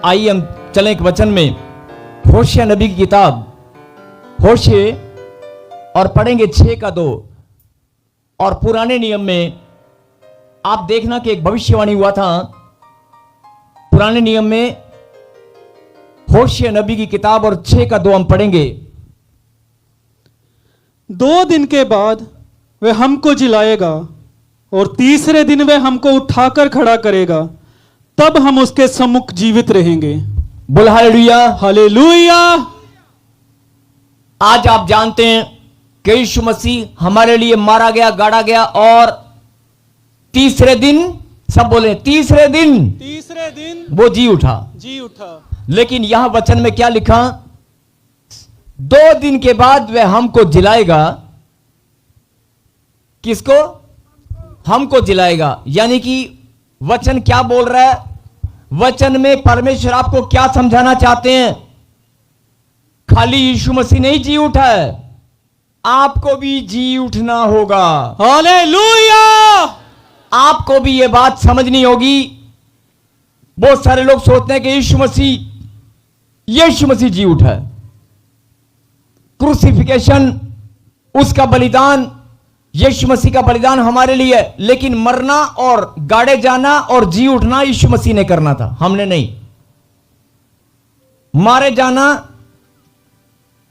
आइए हम चलें एक वचन में, होशिया नबी की किताब होशिया, और पढ़ेंगे 6:2। और पुराने नियम में आप देखना कि एक भविष्यवाणी हुआ था पुराने नियम में, होशिया नबी की किताब और 6:2 हम पढ़ेंगे। 2 दिन के बाद वह हमको जिलाएगा और तीसरे दिन वह हमको उठाकर खड़ा करेगा, तब हम उसके सम्मुख जीवित रहेंगे। बोल हालेलुया। हालेलुया। आज आप जानते हैं कि यीशु मसीह हमारे लिए मारा गया, गाड़ा गया, और तीसरे दिन, सब बोले तीसरे दिन वो जी उठा। लेकिन यहां वचन में क्या लिखा? 2 दिन के बाद वह हमको जिलाएगा। किसको? हमको जिलाएगा। यानी कि वचन क्या बोल रहा है? वचन में परमेश्वर आपको क्या समझाना चाहते हैं? खाली यीशु मसीह नहीं जी उठा है, आपको भी जी उठना होगा। हालेलुया। आपको भी यह बात समझनी होगी। बहुत सारे लोग सोचते हैं कि यीशु मसीह जी उठा है। क्रूसिफिकेशन, उसका बलिदान, यीशु मसीह का बलिदान हमारे लिए है, लेकिन मरना और गाड़े जाना और जी उठना यीशु मसीह ने करना था, हमने नहीं। मारे जाना,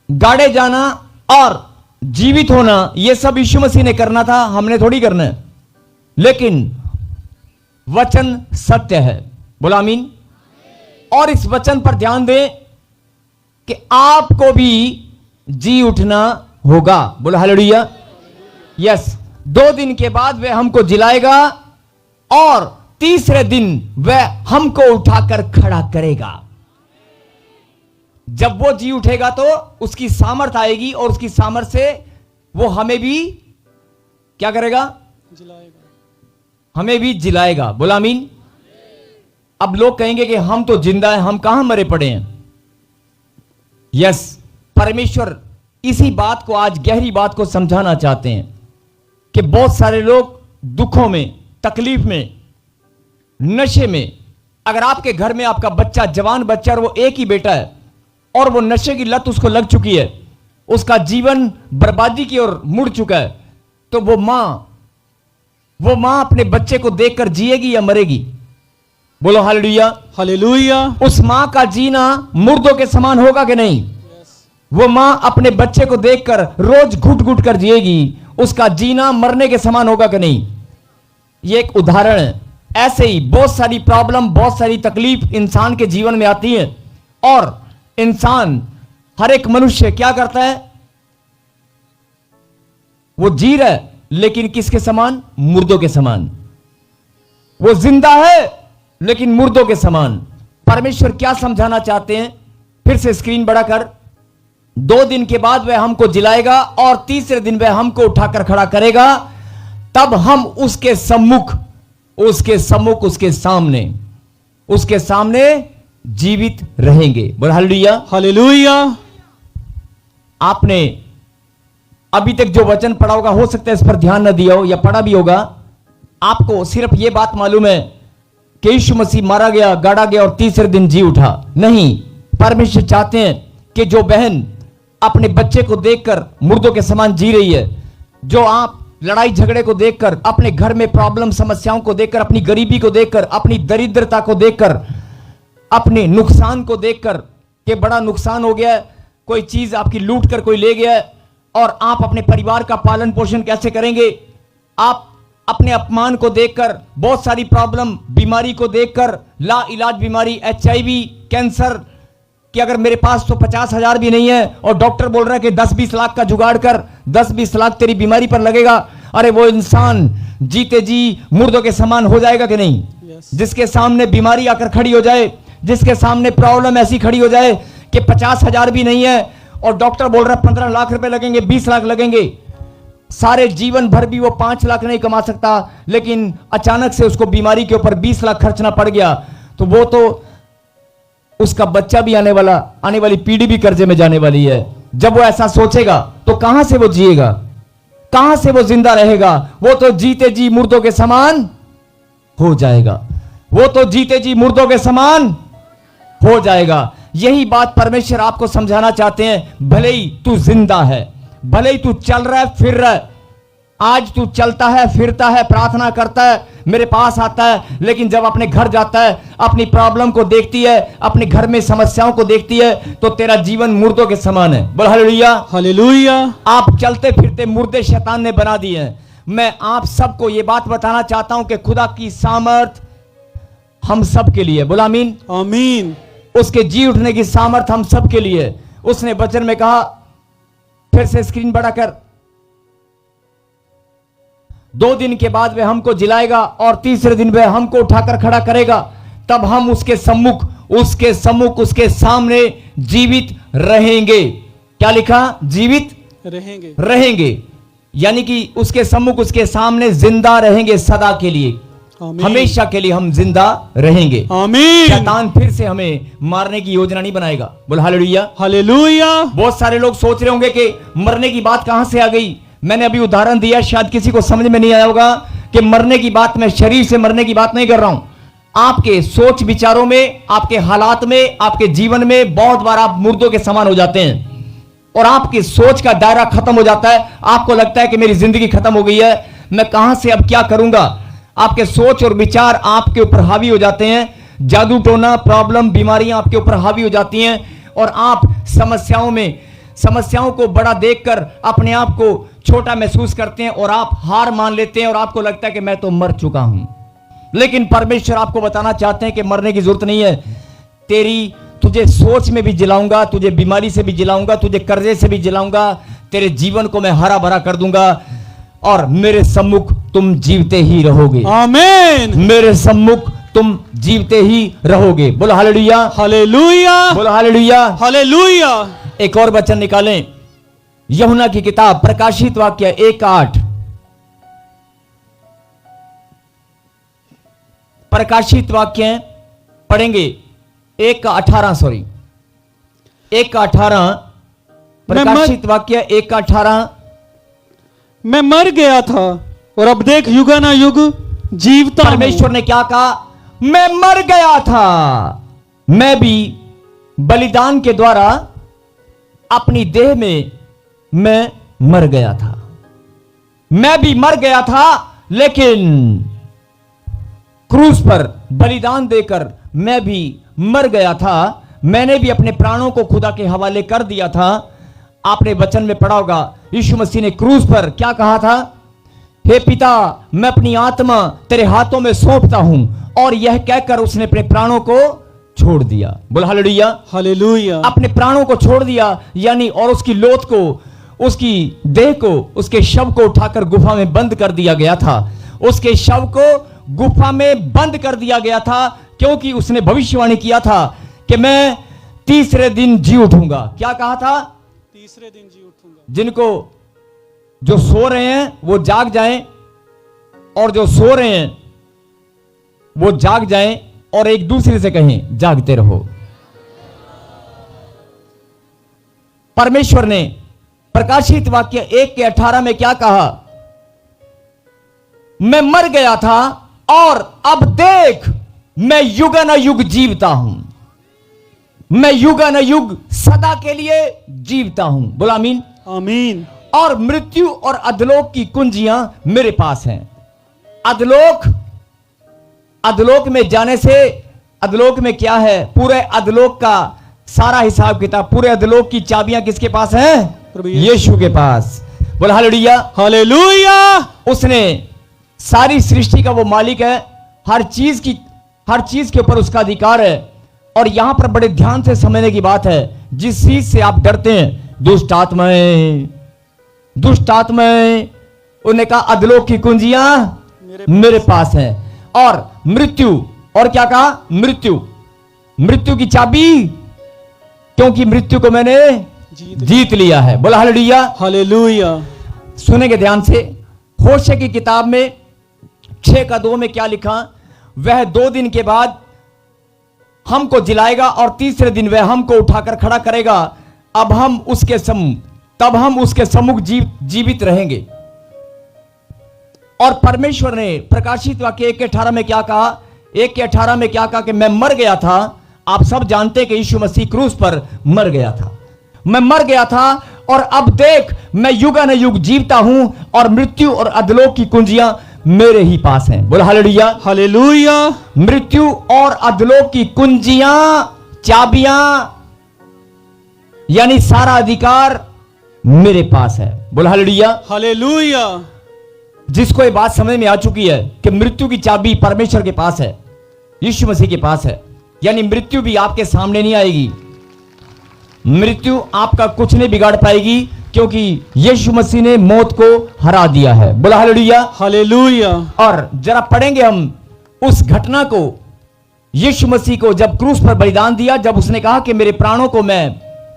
गाड़े जाना और जीवित होना, यह सब यीशु मसीह ने करना था, हमने थोड़ी करना है। लेकिन वचन सत्य है। बोला आमीन। और इस वचन पर ध्यान दें कि आपको भी जी उठना होगा। बोला हालेलुया। यस, 2 दिन के बाद वह हमको जिलाएगा और तीसरे दिन वह हमको उठाकर खड़ा करेगा। जब वो जी उठेगा तो उसकी सामर्थ आएगी और उसकी सामर्थ से वो हमें भी क्या करेगा? जिलाएगा। हमें भी जिलाएगा। बोला आमीन। अब लोग कहेंगे कि हम तो जिंदा हैं, हम कहां मरे पड़े हैं। यस, परमेश्वर इसी बात को, आज गहरी बात को समझाना चाहते हैं कि बहुत सारे लोग दुखों में, तकलीफ में, नशे में, अगर आपके घर में आपका बच्चा, जवान बच्चा, और वो एक ही बेटा है और वो नशे की लत उसको लग चुकी है, उसका जीवन बर्बादी की ओर मुड़ चुका है, तो वो मां अपने बच्चे को देखकर जिएगी या मरेगी? बोलो हालेलुया। हालेलुया। उस मां का जीना मुर्दों के समान होगा कि नहीं? वो मां अपने बच्चे को देखकर रोज घुट घुट कर जिएगी, उसका जीना मरने के समान होगा कि नहीं? ये एक उदाहरण है। ऐसे ही बहुत सारी प्रॉब्लम, बहुत सारी तकलीफ इंसान के जीवन में आती है, और इंसान, हर एक मनुष्य क्या करता है? वो जी रहा है, लेकिन किसके समान? मुर्दों के समान। वो जिंदा है लेकिन मुर्दों के समान। परमेश्वर क्या समझाना चाहते हैं? फिर से स्क्रीन बढ़ाकर, 2 दिन के बाद वह हमको जिलाएगा और तीसरे दिन वह हमको उठाकर खड़ा करेगा, तब हम उसके सम्मुख, उसके सामने जीवित रहेंगे। बोल हालेलुया। हालेलुया। आपने अभी तक जो वचन पढ़ा होगा, हो सकता है इस पर ध्यान न दिया हो या पढ़ा भी होगा, आपको सिर्फ यह बात मालूम है कि यीशु मसीह मारा गया, गाड़ा गया और तीसरे दिन जी उठा। नहीं, परमेश्वर चाहते हैं कि जो बहन अपने बच्चे को देखकर मुर्दों के समान जी रही है, जो आप लड़ाई झगड़े को देखकर, अपने घर में प्रॉब्लम समस्याओं को देखकर, अपनी गरीबी को देखकर, अपनी दरिद्रता को देखकर, अपने नुकसान को देखकर कि बड़ा नुकसान हो गया, कोई चीज आपकी लूट कर कोई ले गया, और आप अपने परिवार का पालन पोषण कैसे करेंगे? आप अपने अपमान को देखकर, बहुत सारी प्रॉब्लम, बीमारी को देखकर, ला इलाज बीमारी, HIV, कैंसर, कि अगर मेरे पास तो 50,000 भी नहीं है और डॉक्टर बोल रहा है कि 10-20 लाख का जुगाड़ कर, 10-20 लाख तेरी बीमारी पर लगेगा, अरे वो इंसान जीते जी मुर्दों के समान हो जाएगा कि नहीं? जिसके सामने बीमारी आकर खड़ी हो जाए, जिसके सामने प्रॉब्लम ऐसी खड़ी हो जाए कि 50,000 भी नहीं है और डॉक्टर बोल रहा है 15 लाख रुपए लगेंगे, 20 लाख लगेंगे, सारे जीवन भर भी वो 5 लाख नहीं कमा सकता, लेकिन अचानक से उसको बीमारी के ऊपर 20 लाख खर्चना पड़ गया, तो वो तो उसका बच्चा भी आने वाली पीढ़ी भी कर्जे में जाने वाली है। जब वो ऐसा सोचेगा तो कहां से वो जिएगा, कहां से वो जिंदा रहेगा? वो तो जीते जी मुर्दों के समान हो जाएगा। वो तो जीते जी मुर्दों के समान हो जाएगा। यही बात परमेश्वर आपको समझाना चाहते हैं। भले ही तू जिंदा है, भले ही तू चल रहा है, फिर रहा है, आज तू चलता है, फिरता है, प्रार्थना करता है, मेरे पास आता है, लेकिन जब अपने घर जाता है, अपनी प्रॉब्लम को देखती है, अपने घर में समस्याओं को देखती है, तो तेरा जीवन मुर्दों के समान है। बोल हालेलुया। हालेलुया। आप चलते फिरते मुर्दे शैतान ने बना दिए हैं। मैं आप सबको यह बात बताना चाहता हूं कि खुदा की सामर्थ हम सब के लिए, बोला आमीन। आमीन। उसके जी उठने की सामर्थ हम सब के लिए। उसने वचन में कहा, फिर से स्क्रीन बड़ा कर, 2 दिन के बाद वह हमको जिलाएगा और तीसरे दिन वह हमको उठाकर खड़ा करेगा, तब हम उसके सम्मुख, उसके सामने जीवित रहेंगे। क्या लिखा? जीवित रहेंगे, यानी कि उसके सम्मुख, उसके सामने जिंदा रहेंगे सदा के लिए, हमेशा के लिए हम जिंदा रहेंगे। आमीन। शैतान फिर से हमें मारने की योजना नहीं बनाएगा। बोल हालेलुया। हालेलुया। बहुत सारे लोग सोच रहे होंगे कि मरने की बात कहां से आ गई। मैंने अभी उदाहरण दिया, शायद किसी को समझ में नहीं आया होगा कि मरने की बात, मैं शरीर से मरने की बात नहीं कर रहा हूं। आपके सोच विचारों में, आपके हालात में, आपके जीवन में बहुत बार आप मुर्दों के समान हो जाते हैं और आपकी सोच का दायरा खत्म हो जाता है। आपको लगता है कि मेरी जिंदगी खत्म हो गई है, मैं कहां से अब क्या करूंगा। आपके सोच और विचार आपके ऊपर हावी हो जाते हैं। जादू टोना, प्रॉब्लम, बीमारियां आपके ऊपर हावी हो जाती हैं और आप समस्याओं को बड़ा देखकर अपने आप को छोटा महसूस करते हैं और आप हार मान लेते हैं और आपको लगता है कि मैं तो मर चुका हूं। लेकिन परमेश्वर आपको बताना चाहते हैं कि मरने की जरूरत नहीं है। तुझे सोच में भी जिलाऊंगा, तुझे बीमारी से भी जिलाऊंगा, तुझे कर्जे से भी जिलाऊंगा, तेरे जीवन को मैं हरा भरा कर दूंगा और मेरे सम्मुख तुम जीवते ही रहोगे। आमीन। मेरे सम्मुख तुम जीवते ही रहोगे। बोलो हालेलुया। हालेलुया। बोलो हालेलुया। हालेलुया। एक और वचन निकालें, यूहन्ना की किताब प्रकाशित वाक्य 1:8। प्रकाशित वाक्य पढ़ेंगे 1:18, सॉरी 1:18। प्रकाशित वाक्य 1:18। मैं मर गया था और अब देख युगानुयुग जीवता हूं। परमेश्वर ने क्या कहा? मैं मर गया था, मैं भी बलिदान के द्वारा अपनी देह में मैं मर गया था। मैं भी मर गया था, लेकिन क्रूस पर बलिदान देकर मैं भी मर गया था। मैंने भी अपने प्राणों को खुदा के हवाले कर दिया था। आपने वचन में पढ़ा होगा, यीशु मसीह ने क्रूस पर क्या कहा था? हे पिता, मैं अपनी आत्मा तेरे हाथों में सौंपता हूं, और यह कहकर उसने अपने प्राणों को छोड़ दिया। बोल हालेलुया। हालेलुया। अपने प्राणों को छोड़ दिया, यानी और उसकी लोथ को, उसकी देह को, उसके शव को उठाकर गुफा में बंद कर दिया गया था। उसके शव को गुफा में बंद कर दिया गया था, क्योंकि उसने भविष्यवाणी किया था कि मैं तीसरे दिन जी उठूंगा। क्या कहा था? तीसरे दिन जी उठूंगा। जिनको, जो सो रहे हैं वो जाग जाएं, और जो सो रहे हैं वो जाग जाएं, और एक दूसरे से कहें जागते रहो। परमेश्वर ने प्रकाशित वाक्य 1:18 में क्या कहा? मैं मर गया था और अब देख मैं युगानुयुग जीवता हूं। मैं युगानुयुग सदा के लिए जीवता हूं। बोला आमीन। आमीन। और मृत्यु और अधलोक की कुंजियां मेरे पास हैं। अधलोक में जाने से, अधलोक में क्या है? पूरे अधलोक का सारा हिसाब किताब, पूरे अधलोक की चाबियां किसके पास हैं? यीशु के पास। बोला हालेलुया। हालेलुया। उसने सारी सृष्टि का वो मालिक है, हर चीज के ऊपर उसका अधिकार है। और यहां पर बड़े ध्यान से समझने की बात है, जिस चीज से आप डरते हैं, दुष्ट आत्माएं, उन्होंने कहा अधलोक की कुंजियां मेरे पास है। और मृत्यु, और क्या कहा? मृत्यु की चाबी, क्योंकि मृत्यु को मैंने जीत लिया है। बोला हालेलुया। हालेलुया। सुनेंगे ध्यान से। होशे की किताब में 6:2 में क्या लिखा? वह 2 दिन के बाद हमको जिलाएगा और तीसरे दिन वह हमको उठाकर खड़ा करेगा, तब हम उसके सम्मुख जीवित रहेंगे। और परमेश्वर ने प्रकाशित वाक्य 1:18 में क्या कहा? 1:18 में क्या कहा? कि मैं मर गया था, आप सब जानते हैं कि यीशु मसीह क्रूस पर मर गया था। मैं मर गया था और अब देख मैं युगानुयुग जीवता हूं और मृत्यु और अधलोक की कुंजियां मेरे ही पास हैं। बोला हालेलुया। हालेलुया। मृत्यु और अधलोक की कुंजियां, चाबियां, यानी सारा अधिकार मेरे पास है। बोला हालेलुया। हालेलुया। जिसको ये बात समझ में आ चुकी है कि मृत्यु की चाबी परमेश्वर के पास है, यीशु मसीह के पास है, यानी मृत्यु भी आपके सामने नहीं आएगी। मृत्यु आपका कुछ नहीं बिगाड़ पाएगी, क्योंकि यीशु मसीह ने मौत को हरा दिया है। बोला हालेलुया। हालेलुया। और जरा पढ़ेंगे हम उस घटना को, यीशु मसीह को जब क्रूस पर बलिदान दिया, जब उसने कहा कि मेरे प्राणों को मैं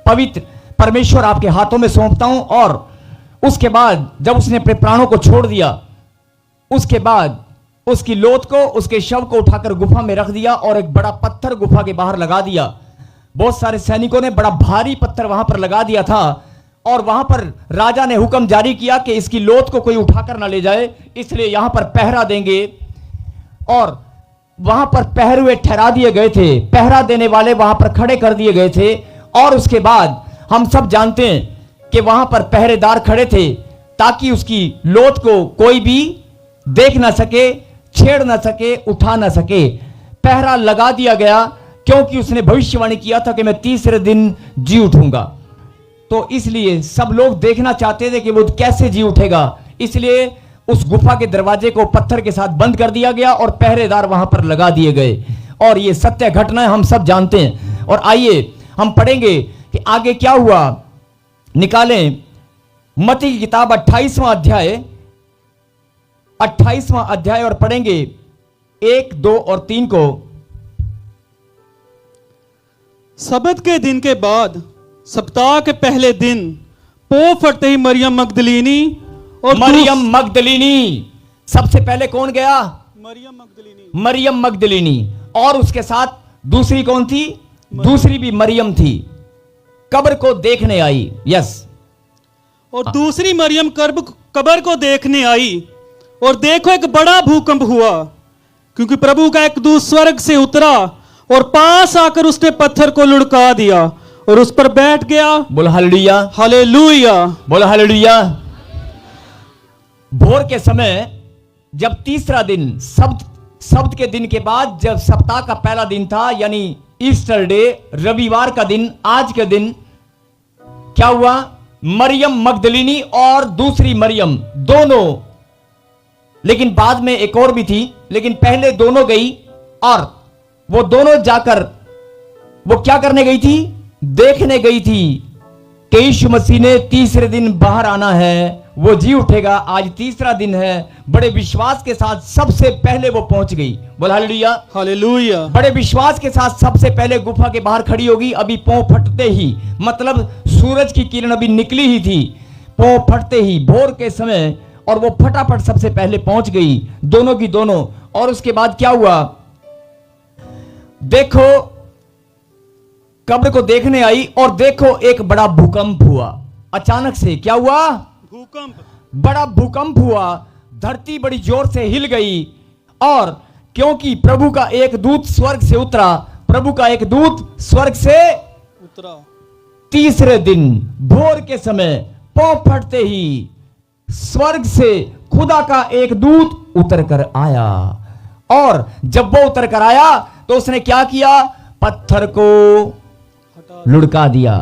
पवित्र परमेश्वर आपके हाथों में सौंपता हूं, और उसके बाद जब उसने अपने प्राणों को छोड़ दिया, उसके बाद उसकी लोथ को, उसके शव को उठाकर गुफा में रख दिया और एक बड़ा पत्थर गुफा के बाहर लगा दिया। बहुत सारे सैनिकों ने बड़ा भारी पत्थर वहां पर लगा दिया था, और वहां पर राजा ने हुक्म जारी किया कि इसकी लोथ को कोई उठाकर ना ले जाए, इसलिए यहां पर पहरा देंगे। और वहां पर पहरुए ठहरा दिए गए थे, पहरा देने वाले वहां पर खड़े कर दिए गए थे। और उसके बाद हम सब जानते हैं कि वहां पर पहरेदार खड़े थे ताकि उसकी लोथ को कोई भी देख ना सके, छेड़ ना सके, उठा ना सके। पहरा लगा दिया गया क्योंकि उसने भविष्यवाणी किया था कि मैं तीसरे दिन जी उठूंगा। तो इसलिए सब लोग देखना चाहते थे कि वो कैसे जी उठेगा, इसलिए उस गुफा के दरवाजे को पत्थर के साथ बंद कर दिया गया और पहरेदार वहां पर लगा दिए गए। और ये सत्य घटना है, हम सब जानते हैं। और आइए हम पढ़ेंगे कि आगे क्या हुआ। निकालें मत्ती की किताब 28वां अध्याय और पढ़ेंगे 1, 2 और 3 को। सब्त के दिन के बाद सप्ताह के पहले दिन पो फटते ही मरियम मगदलीनी और मरियम मगदलीनी, सबसे पहले कौन गया? मरियम मगदलीनी। और उसके साथ दूसरी कौन थी? दूसरी भी मरियम थी, कब्र को देखने आई। यस। और दूसरी मरियम कब्र को देखने आई, और देखो एक बड़ा भूकंप हुआ, क्योंकि प्रभु का एक दूत स्वर्ग से उतरा और पास आकर उसने पत्थर को लुढ़का दिया और उस पर बैठ गया। बोला हालेलुया। हालेलुया। बोला हालेलुया। भोर के समय जब तीसरा दिन, सब्त के दिन के बाद जब सप्ताह का पहला दिन था, यानी ईस्टर डे, रविवार का दिन, आज के दिन क्या हुआ? मरियम मगदलीनी और दूसरी मरियम दोनों, लेकिन बाद में एक और भी थी, लेकिन पहले दोनों गई। और वो दोनों जाकर वो क्या करने गई थी? देखने गई थी कि यीशु मसीह ने तीसरे दिन बाहर आना है, वो जी उठेगा। आज तीसरा दिन है। बड़े विश्वास के साथ सबसे पहले वो पहुंच गई। बोला हालेलुया। हालेलुया। बड़े विश्वास के साथ सबसे पहले गुफा के बाहर खड़ी होगी। अभी पांव फटते ही, मतलब सूरज की किरण अभी निकली ही थी, पांव फटते ही भोर के समय, और वो फटाफट सबसे पहले पहुंच गई, दोनों की दोनों। और उसके बाद क्या हुआ? देखो, कब्र को देखने आई और देखो एक बड़ा भूकंप हुआ। अचानक से क्या हुआ? भूकंप। बड़ा भूकंप हुआ, धरती बड़ी जोर से हिल गई। और क्योंकि प्रभु का एक दूत स्वर्ग से उतरा, प्रभु का एक दूत स्वर्ग से उतरा। तीसरे दिन भोर के समय पांव फटते ही स्वर्ग से खुदा का एक दूत उतर कर आया। और जब वो उतर कर आया तो उसने क्या किया? पत्थर को लुढ़का दिया।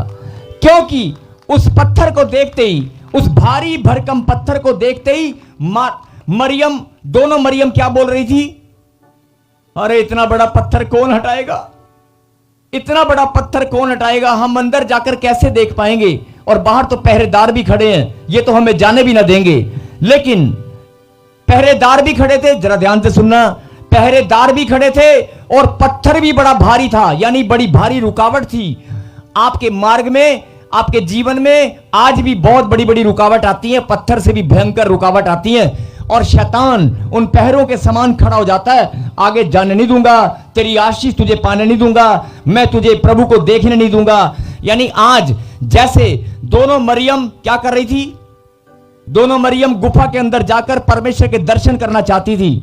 क्योंकि उस पत्थर को देखते ही, उस भारी भरकम पत्थर को देखते ही मरियम, दोनों मरियम क्या बोल रही थी? अरे इतना बड़ा पत्थर कौन हटाएगा? इतना बड़ा पत्थर कौन हटाएगा? हम अंदर जाकर कैसे देख पाएंगे? और बाहर तो पहरेदार भी खड़े हैं, ये तो हमें जाने भी ना देंगे। लेकिन पहरेदार भी खड़े थे, जरा ध्यान से सुनना, पहरेदार भी खड़े थे और पत्थर भी बड़ा भारी था, यानी बड़ी भारी रुकावट थी। आपके मार्ग में, आपके जीवन में आज भी बहुत बड़ी बड़ी रुकावट आती है, पत्थर से भी भयंकर रुकावट आती है। और शैतान उन पहरों के समान खड़ा हो जाता है, आगे जाने नहीं दूंगा, तेरी आशीष तुझे पाने नहीं दूंगा, मैं तुझे प्रभु को देखने नहीं दूंगा। यानी आज जैसे दोनों मरियम क्या कर रही थी? दोनों मरियम गुफा के अंदर जाकर परमेश्वर के दर्शन करना चाहती थी।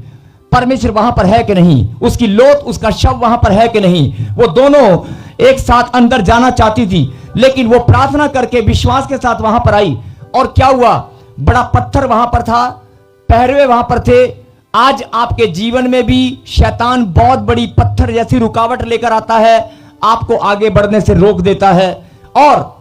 परमेश्वर वहां पर है कि नहीं, उसकी लोथ, उसका शव वहां पर है कि नहीं। वो दोनों एक साथ अंदर जाना चाहती थी, लेकिन वो प्रार्थना करके विश्वास के साथ वहां पर आई। और क्या हुआ, बड़ा पत्थर वहां पर था, पहरवे वहां पर थे। आज आपके जीवन में भी शैतान बहुत बड़ी पत्थर जैसी रुकावट लेकर आता है, आपको आगे बढ़ने से रोक देता है। और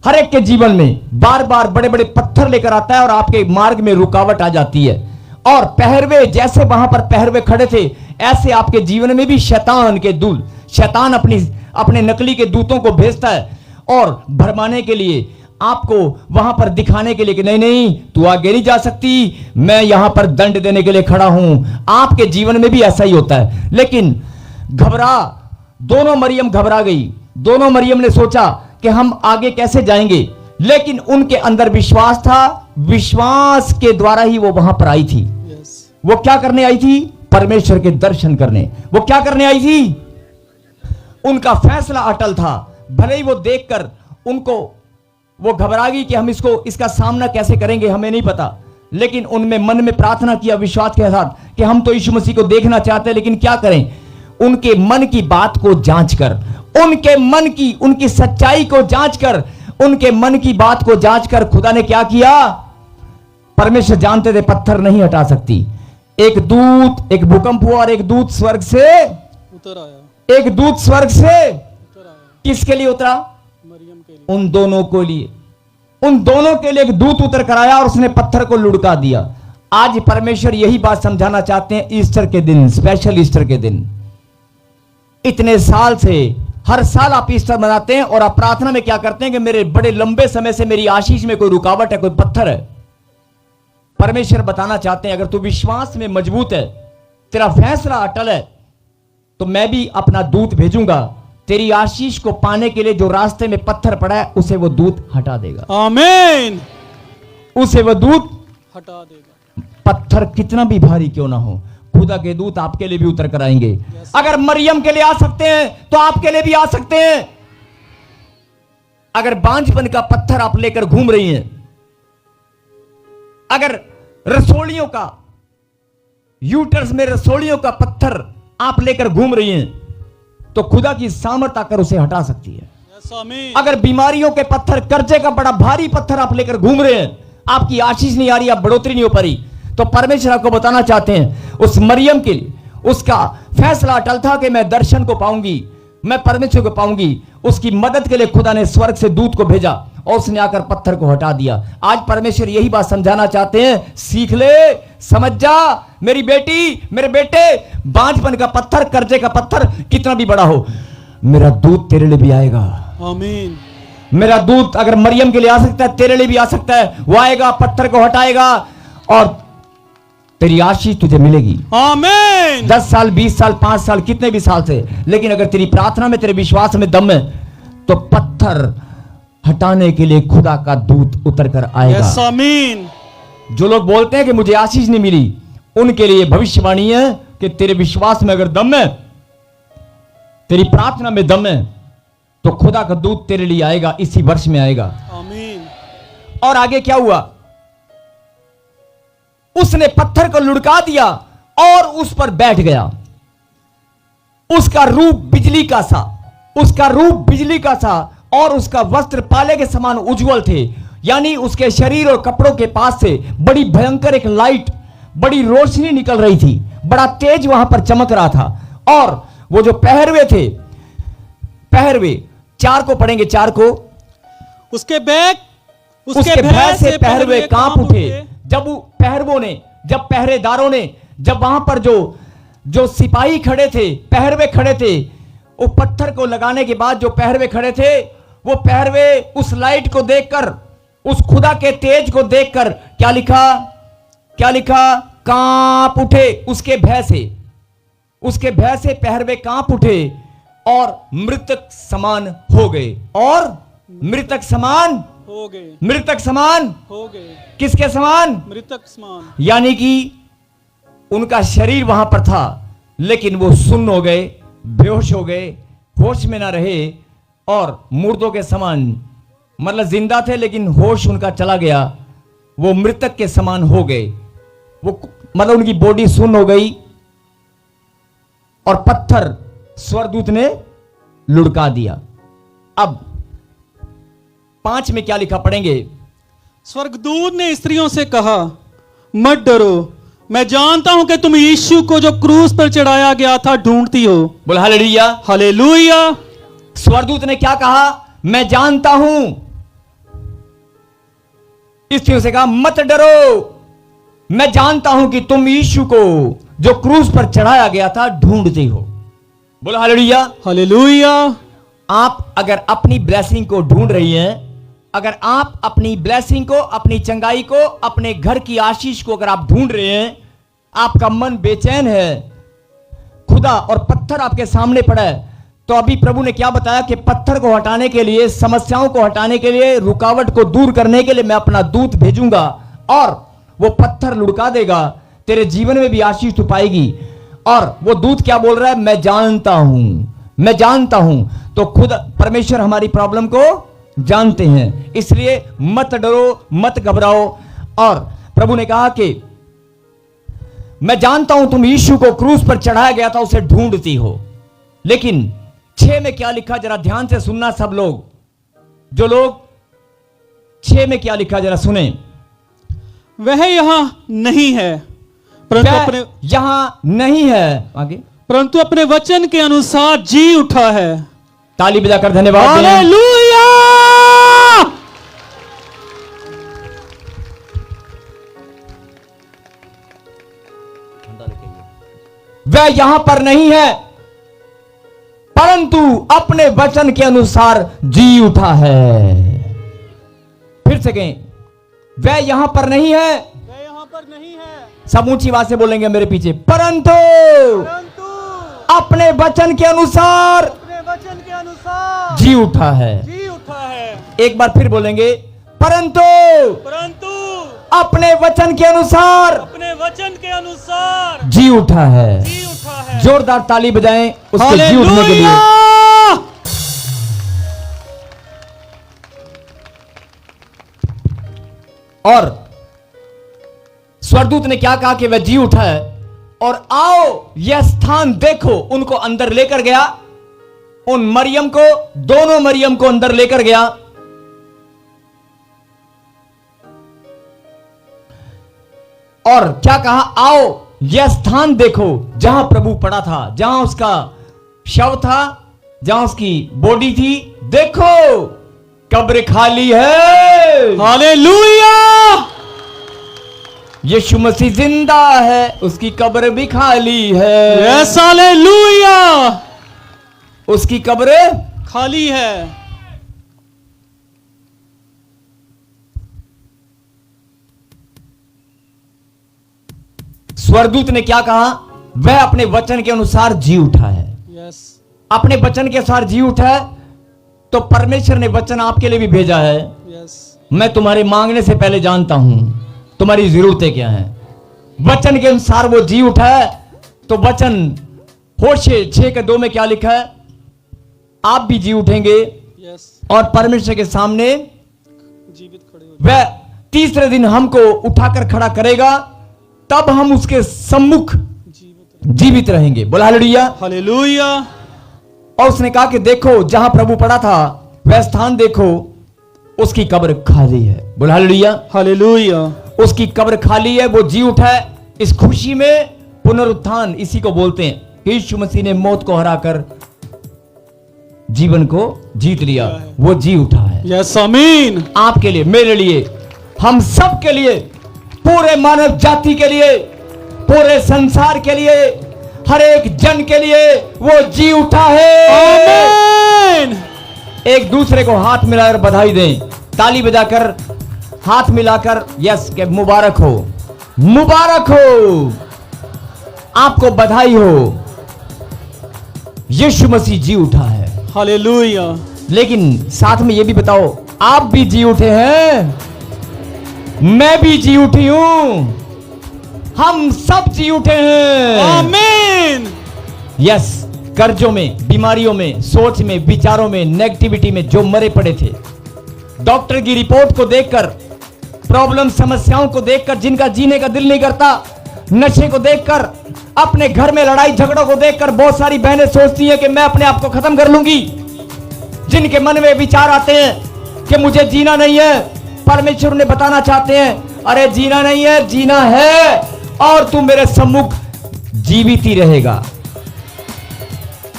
हर एक के जीवन में बार बार बड़े बड़े पत्थर लेकर आता है और आपके मार्ग में रुकावट आ जाती है। और पहरवे, जैसे वहां पर पहरवे खड़े थे, ऐसे आपके जीवन में भी शैतान के दूत, शैतान अपने नकली के दूतों को भेजता है और भरमाने के लिए, आपको वहां पर दिखाने के लिए कि नहीं नहीं तू आगे नहीं जा सकती, मैं यहां पर दंड देने के लिए खड़ा हूं। आपके जीवन में भी ऐसा ही होता है। लेकिन दोनों मरियम घबरा गई। दोनों मरियम ने सोचा कि हम आगे कैसे जाएंगे, लेकिन उनके अंदर विश्वास था। विश्वास के द्वारा ही वो वहां पर आई थी। वो क्या करने आई थी? परमेश्वर के दर्शन करने। वो क्या करने आई थी? उनका फैसला अटल था। भले ही वो देखकर उनको वो घबरा गई कि हम इसका सामना कैसे करेंगे, हमें नहीं पता, लेकिन उनमें मन में प्रार्थना किया विश्वास के साथ कि हम तो यीशु मसीह को देखना चाहते हैं, लेकिन क्या करें। उनके मन की बात को जांच कर, उनके मन की, उनकी सच्चाई को जांच कर, उनके मन की बात को जांच कर खुदा ने क्या किया? परमेश्वर जानते थे पत्थर नहीं हटा सकती। एक भूकंप हुआ और एक दूत स्वर्ग से उतर आया। एक दूत स्वर्ग से उतर आया। किसके लिए उतरा? मरियम के लिए। उन दोनों के लिए एक दूत उतर कर आया और उसने पत्थर को लुढ़का दिया। आज परमेश्वर यही बात समझाना चाहते हैं ईस्टर के दिन, स्पेशल ईस्टर के दिन। इतने साल से हर साल आप ईस्टर मनाते हैं और आप प्रार्थना में क्या करते हैं कि मेरे बड़े लंबे समय से मेरी आशीष में कोई रुकावट है, कोई पत्थर है। परमेश्वर बताना चाहते हैं अगर तू विश्वास में मजबूत है, तेरा फैसला अटल है, तो मैं भी अपना दूत भेजूंगा तेरी आशीष को पाने के लिए। जो रास्ते में पत्थर पड़ा है उसे वो दूत हटा देगा। आमीन। उसे वो दूत हटा देगा। पत्थर कितना भी भारी क्यों ना हो, खुदा के दूत आपके लिए भी उतर कर आएंगे। अगर मरियम के लिए आ सकते हैं तो आपके लिए भी आ सकते हैं। अगर बांझपन का पत्थर आप लेकर घूम रही हैं, अगर रसोलियों का, यूटर्स में रसोलियों का पत्थर आप लेकर घूम रही हैं, तो खुदा की सामर्थ आकर उसे हटा सकती है। अगर बीमारियों के पत्थर, कर्जे का बड़ा भारी पत्थर आप लेकर घूम रहे हैं, आपकी आशीष नहीं आ रही, आप बढ़ोतरी नहीं हो पा रही, तो परमेश्वर आपको बताना चाहते हैं उस मरियम के लिए उसका फैसला अटल था कि मैं दर्शन को पाऊंगी, मैं परमेश्वर को पाऊंगी। उसकी मदद के लिए खुदा ने स्वर्ग से दूत को भेजा और उसने आकर पत्थर को हटा दिया। आज परमेश्वर यही बात समझाना चाहते हैं, सीख ले, समझ जा मेरी बेटी, मेरे बेटे। बांझपन का पत्थर, कर्जे का पत्थर कितना भी बड़ा हो, मेरा दूत तेरे लिए भी आएगा। आमीन। मेरा दूत अगर मरियम के लिए आ सकता है, तेरे लिए भी आ सकता है। वो आएगा, पत्थर को हटाएगा और तेरी आशीष तुझे मिलेगी। आमीन। 10 साल, 20 साल, 5 साल, कितने भी साल से, लेकिन अगर तेरी प्रार्थना में, तेरे विश्वास में दम है, तो पत्थर हटाने के लिए खुदा का दूत उतर कर आएगा। आमीन। जो लोग बोलते हैं कि मुझे आशीष नहीं मिली, उनके लिए भविष्यवाणी है कि तेरे विश्वास में अगर दम है, तेरी प्रार्थना में दम है, तो खुदा का दूत तेरे लिए आएगा, इसी वर्ष में आएगा। आमीन। और आगे क्या हुआ? उसने पत्थर को लुढ़का दिया और उस पर बैठ गया। उसका रूप बिजली का सा, उसका रूप बिजली का सा और उसका वस्त्र पाले के समान उज्जवल थे। यानी उसके शरीर और कपड़ों के पास से बड़ी भयंकर एक लाइट, बड़ी रोशनी निकल रही थी, बड़ा तेज वहां पर चमक रहा था। और वो जो पहरवे थे, पहरवे 4 को पढ़ेंगे, 4 को। उसके भय से पहरवे कांप उठे। जब पहरवों ने, जब पहरेदारों ने, जब वहां पर जो सिपाही खड़े थे, पहरवे खड़े थे, वो पत्थर को लगाने के बाद जो पहरवे खड़े थे, वो पहरवे उस लाइट को देखकर, उस खुदा के तेज को देखकर क्या लिखा? कांप उठे। उसके भय से पहरवे कांप उठे और मृतक समान हो गए। और मृतक समान हो गए। किसके समान? मृतक समान। यानी कि उनका शरीर वहां पर था, लेकिन वो सुन्न हो गए, बेहोश हो गए, होश में ना रहे और मुर्दों के समान, मतलब जिंदा थे लेकिन होश उनका चला गया, वो मृतक के समान हो गए। वो मतलब उनकी बॉडी सुन्न हो गई और पत्थर स्वर्गदूत ने लुढ़का दिया। अब 5 में क्या लिखा पढ़ेंगे? स्वर्गदूत ने स्त्रियों से कहा, मत डरो, मैं जानता हूं कि तुम यीशु को जो क्रूस पर चढ़ाया गया था ढूंढती हो। बोल हालेलुया। हालेलुया। स्वर्गदूत ने क्या कहा? मैं जानता हूं। स्त्रियों से कहा मत डरो, मैं जानता हूं कि तुम यीशु को जो क्रूस पर चढ़ाया गया था ढूंढती हो। बोलो हालेलुया। हालेलुया। आप अगर अपनी ब्लेसिंग को ढूंढ रही हैं, अगर आप अपनी ब्लेसिंग को, अपनी चंगाई को, अपने घर की आशीष को अगर आप ढूंढ रहे हैं, आपका मन बेचैन है, खुदा और पत्थर आपके सामने पड़ा है, तो अभी प्रभु ने क्या बताया कि पत्थर को हटाने के लिए, समस्याओं को हटाने के लिए, रुकावट को दूर करने के लिए मैं अपना दूत भेजूंगा और वो पत्थर लुढ़का देगा, तेरे जीवन में भी आशीष तू पाएगी। और वो दूत क्या बोल रहा है? मैं जानता हूं, मैं जानता हूं। तो खुद परमेश्वर हमारी प्रॉब्लम को जानते हैं, इसलिए मत डरो, मत घबराओ। और प्रभु ने कहा कि मैं जानता हूं तुम यीशु को क्रूस पर चढ़ाया गया था उसे ढूंढती हो। लेकिन 6 में क्या लिखा? जरा ध्यान से सुनना सब लोग, जो लोग 6 में क्या लिखा जरा सुने। वह यहां नहीं है, परंतु अपने यहां नहीं है, आगे, परंतु अपने वचन के अनुसार जी उठा है। ताली बजाकर धन्यवाद दें। हालेलुया। वह यहां पर नहीं है, परंतु अपने वचन के अनुसार जी उठा है। फिर से कहें, वह यहां पर नहीं है, वह यहां पर नहीं है, सब ऊंची आवाज से बोलेंगे मेरे पीछे, परंतु अपने वचन के अनुसार, अपने वचन के अनुसार जी उठा है। जी उठा है। एक बार फिर बोलेंगे, परंतु परंतु अपने वचन के अनुसार अपने वचन के अनुसार जी उठा है। जी उठा है। जोरदार ताली बजाएं उसके जी उठने के लिए। हालेलुया। और स्वर्गदूत ने क्या कहा कि वह जी उठा है, और आओ यह स्थान देखो। उनको अंदर लेकर गया, उन मरियम को, दोनों मरियम को अंदर लेकर गया। और क्या कहा? आओ यह स्थान देखो जहां प्रभु पड़ा था, जहां उसका शव था, जहां उसकी बॉडी थी। देखो कब्र खाली है। हालेलुया। यीशु मसीह जिंदा है, उसकी कब्र भी खाली है। Yes, hallelujah. उसकी कब्र खाली है। स्वर्गदूत ने क्या कहा? वह अपने वचन के अनुसार जी उठा है। यस। अपने वचन के अनुसार जी उठा है, तो परमेश्वर ने वचन आपके लिए भी भेजा है। यस। मैं तुम्हारे मांगने से पहले जानता हूं तुम्हारी जरूरतें क्या हैं। वचन के अनुसार वो जी उठा है। तो वचन होशे 6:2 में क्या लिखा है? आप भी जी उठेंगे यस। और परमेश्वर के सामने जीवित खड़े हो। वह तीसरे दिन हमको उठाकर खड़ा करेगा, तब हम उसके सम्मुख जीवित रहेंगे। बोला हालेलुया। हालेलुया। और उसने कहा कि देखो जहां प्रभु पड़ा था वह स्थान देखो, उसकी कब्र खाली है। बोला हालेलुया। हालेलुया। उसकी कब्र खाली है, वो जी उठा है। इस खुशी में पुनरुत्थान इसी को बोलते हैं कि यीशु मसीह ने मौत को हराकर जीवन को जीत लिया, वो जी उठा है। यस, आमीन। आपके लिए, मेरे लिए, हम सब के लिए, पूरे मानव जाति के लिए, पूरे संसार के लिए, हर एक जन के लिए वो जी उठा है। आमीन। एक दूसरे को हाथ मिलाकर बधाई दें, ताली बजाकर, हाथ मिलाकर यस के मुबारक हो, मुबारक हो, आपको बधाई हो, यीशु मसीह जी उठा है। हालेलुया। लेकिन साथ में ये भी बताओ, आप भी जी उठे हैं, मैं भी जी उठी हूं, हम सब जी उठे हैं। आमीन। यस, कर्जों में, बीमारियों में, सोच में, विचारों में, नेगेटिविटी में जो मरे पड़े थे, डॉक्टर की रिपोर्ट को देखकर, प्रॉब्लम समस्याओं को देखकर जिनका जीने का दिल नहीं करता, नशे को देखकर, अपने घर में लड़ाई झगड़ों को देखकर बहुत सारी बहनें सोचती हैं कि मैं अपने आप को खत्म कर लूंगी। जिनके मन में विचार आते हैं कि मुझे जीना नहीं है, परमेश्वर ने बताना चाहते हैं, अरे जीना नहीं है, जीना है, और तू मेरे सम्मुख जीवित ही रहेगा।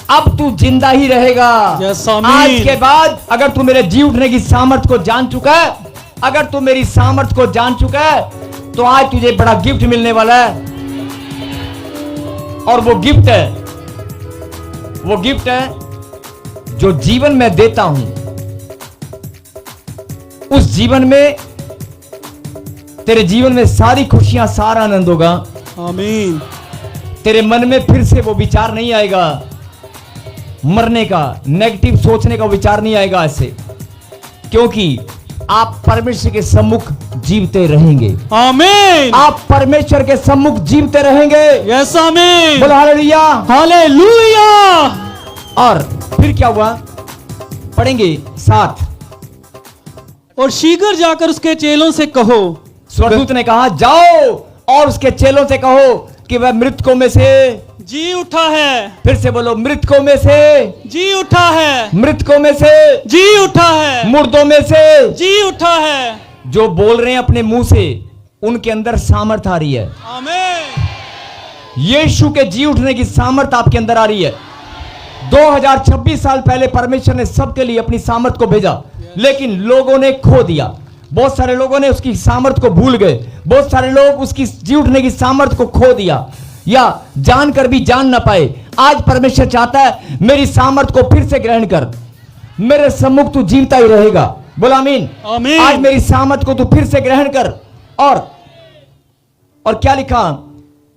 अब तू जिंदा ही रहेगा। Yes, आमीन। आज के बाद अगर तू मेरे जी उठने की सामर्थ को जान चुका है, अगर तू मेरी सामर्थ को जान चुका है, तो आज तुझे बड़ा गिफ्ट मिलने वाला है। और वो गिफ्ट है जो जीवन में देता हूं, उस जीवन में तेरे जीवन में सारी खुशियां, सारा आनंद होगा। आमीन। तेरे मन में फिर से वो विचार नहीं आएगा मरने का, नेगेटिव सोचने का विचार नहीं आएगा ऐसे, क्योंकि आप परमेश्वर के सम्मुख जीवते रहेंगे। आमीन। आप परमेश्वर के सम्मुख जीवते रहेंगे। यस आमीन। बोलो हालेलुया। हालेलुया। और फिर क्या हुआ, पढ़ेंगे 7। और शीघ्र जाकर उसके चेलों से कहो। स्वर्गदूत ने कहा, जाओ और उसके चेलों से कहो कि वह मृतकों में से जी उठा है। फिर से बोलो, मृतकों में से जी उठा है। मृतकों में से जी उठा है। मुर्दों में से जी उठा है। जो बोल रहे हैं अपने मुंह से, उनके अंदर सामर्थ आ रही है। आमीन। यीशु के जी उठने की सामर्थ आपके अंदर आ रही है। 2026 साल पहले परमेश्वर ने सबके लिए अपनी सामर्थ को भेजा, लेकिन लोगों ने खो दिया। बहुत सारे लोगों ने उसकी सामर्थ को भूल गए। बहुत सारे लोग उसकी जी उठने की सामर्थ को खो दिया, या जानकर भी जान ना पाए। आज परमेश्वर चाहता है, मेरी सामर्थ को फिर से ग्रहण कर, मेरे सम्मुख तू जीवता ही रहेगा। बोला आमीन। आमीन। आज मेरी सामर्थ को तू फिर से ग्रहण कर। और क्या लिखा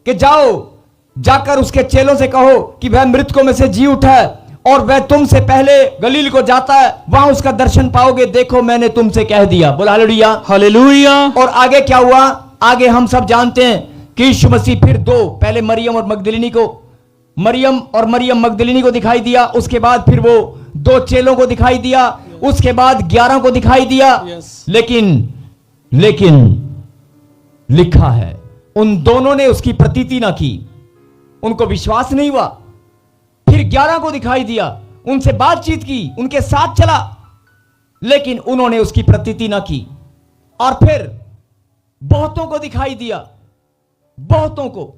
कि जाओ, जाकर उसके चेलों से कहो कि वह मृतकों में से जी उठा है, और वह तुमसे पहले गलील को जाता है, वहां उसका दर्शन पाओगे। देखो मैंने तुमसे कह दिया। बोला हालेलुया। हालेलुया। और आगे क्या हुआ, आगे हम सब जानते हैं कि यीशु मसीह फिर पहले मरियम और मरियम मगदलिनी को दिखाई दिया, उसके बाद फिर वो 2 चेलों को दिखाई दिया, उसके बाद 11 को दिखाई दिया। Yes. लेकिन लिखा है, उन दोनों ने उसकी प्रतीति ना की, उनको विश्वास नहीं हुआ। फिर 11 को दिखाई दिया, उनसे बातचीत की, उनके साथ चला, लेकिन उन्होंने उसकी प्रतीति ना की। और फिर बहुतों को दिखाई दिया, बहुतों को,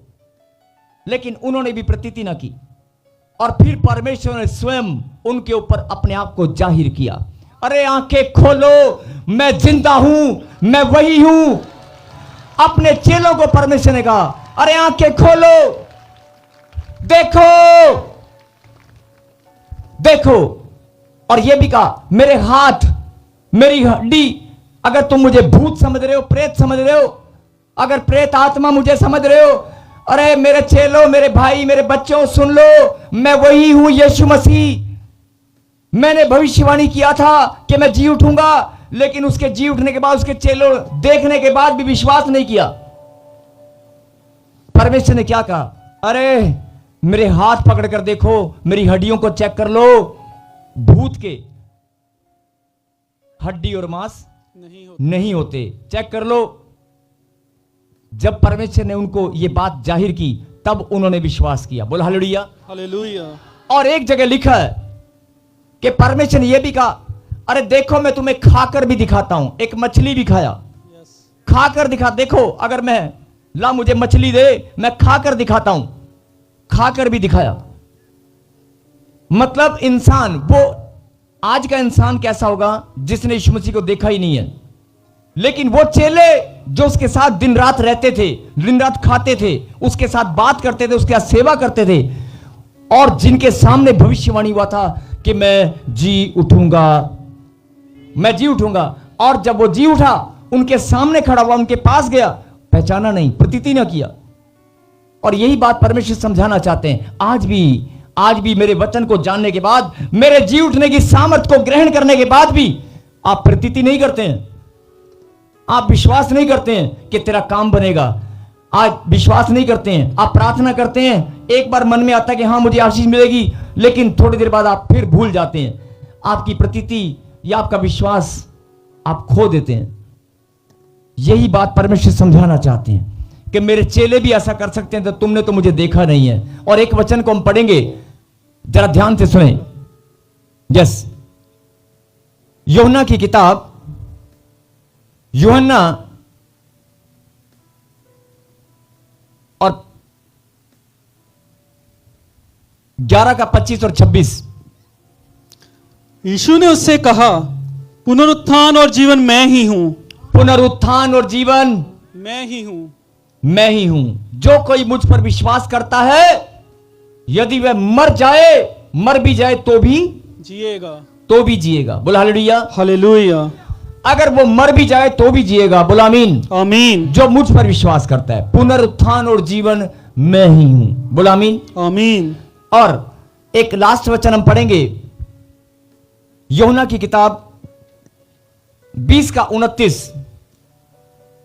लेकिन उन्होंने भी प्रतीति ना की। और फिर परमेश्वर ने स्वयं उनके ऊपर अपने आप को जाहिर किया। अरे आंखें खोलो, मैं जिंदा हूं, मैं वही हूं। अपने चेलों को परमेश्वर ने कहा, अरे आंखें खोलो, देखो देखो। और यह भी कहा, मेरे हाथ, मेरी हड्डी। अगर तुम मुझे भूत समझ रहे हो, प्रेत समझ रहे हो, अगर प्रेत आत्मा मुझे समझ रहे हो, अरे मेरे चेलों, मेरे भाई, मेरे बच्चों, सुन लो, मैं वही हूं, यीशु मसीह। मैंने भविष्यवाणी किया था कि मैं जी उठूंगा, लेकिन उसके जी उठने के बाद उसके चेलों देखने के बाद भी विश्वास नहीं किया। परमेश्वर ने क्या कहा, अरे मेरे हाथ पकड़ कर देखो, मेरी हड्डियों को चेक कर लो। भूत के हड्डी और मांस नहीं होते, चेक कर लो। जब परमेश्वर ने उनको यह बात जाहिर की, तब उन्होंने विश्वास किया। बोला हालेलुया। हालेलुया। और एक जगह लिखा है कि परमेश्वर ने यह भी कहा, अरे देखो मैं तुम्हें खाकर भी दिखाता हूं। एक मछली भी खाया, खाकर दिखा, देखो अगर मैं ला मुझे मछली दे, मैं खाकर दिखाता हूं। खाकर भी दिखाया। मतलब इंसान, वो आज का इंसान कैसा होगा जिसने यीशु मसीह को देखा ही नहीं है, लेकिन वो चेले जो उसके साथ दिन रात रहते थे, दिन रात खाते थे, उसके साथ बात करते थे, उसके साथ सेवा करते थे, और जिनके सामने भविष्यवाणी हुआ था कि मैं जी उठूंगा, मैं जी उठूंगा। और जब वो जी उठा, उनके सामने खड़ा हुआ, उनके पास गया, पहचाना नहीं, प्रतीति ना किया। और यही बात परमेश्वर समझाना चाहते हैं। आज भी मेरे वचन को जानने के बाद, मेरे जी उठने की सामर्थ को ग्रहण करने के बाद भी आप प्रतीति नहीं करते हैं, आप विश्वास नहीं करते हैं कि तेरा काम बनेगा। आज विश्वास नहीं करते हैं, आप प्रार्थना करते हैं, एक बार मन में आता है कि हाँ मुझे आशीष मिलेगी, लेकिन थोड़ी देर बाद आप फिर भूल जाते हैं। आपकी प्रतीति या आपका विश्वास आप खो देते हैं। यही बात परमेश्वर समझाना चाहते हैं कि मेरे चेले भी ऐसा कर सकते हैं, तो तुमने तो मुझे देखा नहीं है। और एक वचन को हम पढ़ेंगे, जरा ध्यान से सुने। यस, यूहन्ना की किताब, यूहन्ना और 11 का 25 और 26। यीशु ने उससे कहा, पुनरुत्थान और जीवन मैं ही हूं। पुनरुत्थान और जीवन मैं ही हूं। मैं ही हूं। जो कोई मुझ पर विश्वास करता है, यदि वह मर भी जाए तो भी जिएगा। बोला हालेलुया। हालेलुया। अगर वो मर भी जाए तो भी जिएगा। बोला आमीन। आमीन। जो मुझ पर विश्वास करता है, पुनरुत्थान और जीवन मैं ही हूं। बोला आमीन। आमीन। और एक लास्ट वचन हम पढ़ेंगे, यूहन्ना की किताब 20 का 29।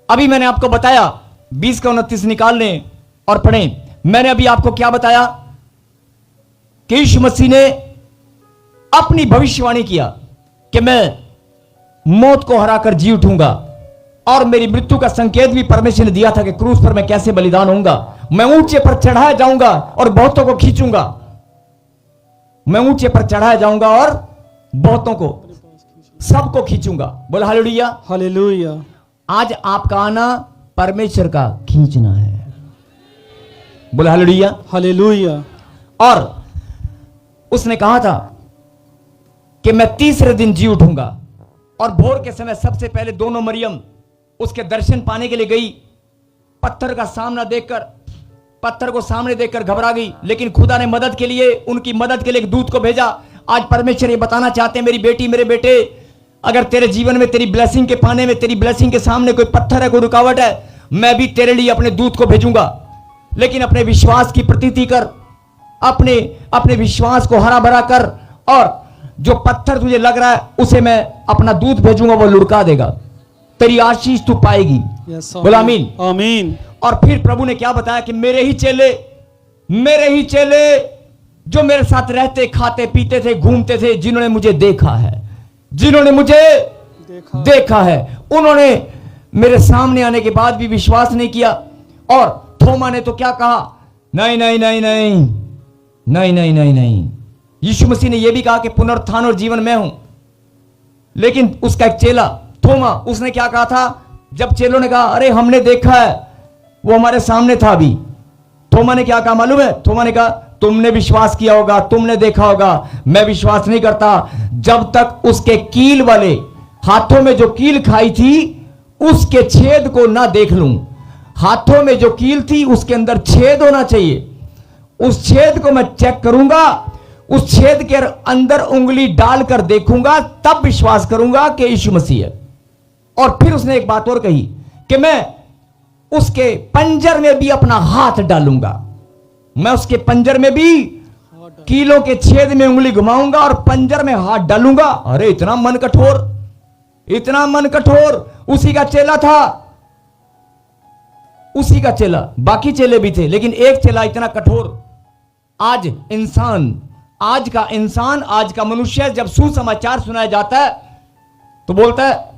अभी मैंने आपको बताया 20 का 29 निकाल लें और पढ़ें। मैंने अभी आपको क्या बताया कि यीशु मसीह ने अपनी भविष्यवाणी किया कि मैं मौत को हराकर जी उठूंगा, और मेरी मृत्यु का संकेत भी परमेश्वर ने दिया था कि क्रूस पर मैं कैसे बलिदान होऊंगा। मैं ऊंचे पर चढ़ाया जाऊंगा और बहुतों को खींचूंगा। मैं ऊंचे पर चढ़ाया जाऊंगा और बहुतों को, सबको खींचूंगा। बोला हालेलुया। हालेलुया। आज आपका आना परमेश्वर का खींचना है। बोला हालेलुया। हालेलुया। और उसने कहा था कि मैं तीसरे दिन जी उठूंगा। और भोर के समय सबसे पहले दोनों मरियम उसके दर्शन पाने के लिए गई। पत्थर का सामना देखकर, पत्थर को सामने देखकर घबरा गई, लेकिन खुदा ने मदद के लिए, उनकी मदद के लिए एक दूत को भेजा। आज परमेश्वर ये बताना चाहते हैं, मेरी बेटी, मेरे बेटे, अगर तेरे जीवन में तेरी ब्लेसिंग के पाने में, तेरी ब्लेसिंग के सामने कोई पत्थर है, कोई रुकावट है, मैं भी तेरे लिए अपने दूत को भेजूंगा। लेकिन अपने विश्वास की प्रतीति कर, अपने विश्वास को हरा भरा कर, और जो पत्थर तुझे लग रहा है उसे मैं अपना दूत भेजूंगा, वो लुढ़का देगा। तेरी आशीष तू पाएगी। बोला आमीन। आमीन। और फिर प्रभु ने क्या बताया कि मेरे ही चेले जो मेरे साथ रहते, खाते, पीते थे, घूमते थे, जिन्होंने मुझे देखा है, जिन्होंने मुझे देखा है, उन्होंने मेरे सामने आने के बाद भी विश्वास नहीं किया। और थोमा ने तो क्या कहा, नहीं नहीं नहीं नहीं नहीं नहीं नहीं नहीं। यीशु मसीह ने यह भी कहा कि पुनरुत्थान और जीवन मैं हूं। लेकिन उसका एक चेला थोमा, उसने क्या कहा था, जब चेलों ने कहा अरे हमने देखा है, वो हमारे सामने था अभी, थोमा ने क्या कहा मालूम है? थोमा ने कहा तुमने विश्वास किया होगा, तुमने देखा होगा, मैं विश्वास नहीं करता जब तक उसके कील वाले हाथों में जो कील खाई थी उसके छेद को ना देख लूं। हाथों में जो कील थी उसके अंदर छेद होना चाहिए, उस छेद को मैं चेक करूंगा, उस छेद के अंदर उंगली डालकर देखूंगा, तब विश्वास करूंगा कि यीशु मसीह है। और फिर उसने एक बात और कही कि मैं उसके पंजर में भी अपना हाथ डालूंगा, मैं उसके पंजर में भी कीलों के छेद में उंगली घुमाऊंगा और पंजर में हाथ डालूंगा। अरे इतना मन कठोर, इतना मन कठोर। उसी का चेला था, उसी का चेला, बाकी चेले भी थे, लेकिन एक चेला इतना कठोर। आज इंसान, आज का इंसान, आज का मनुष्य जब सुसमाचार सुनाया जाता है तो बोलता है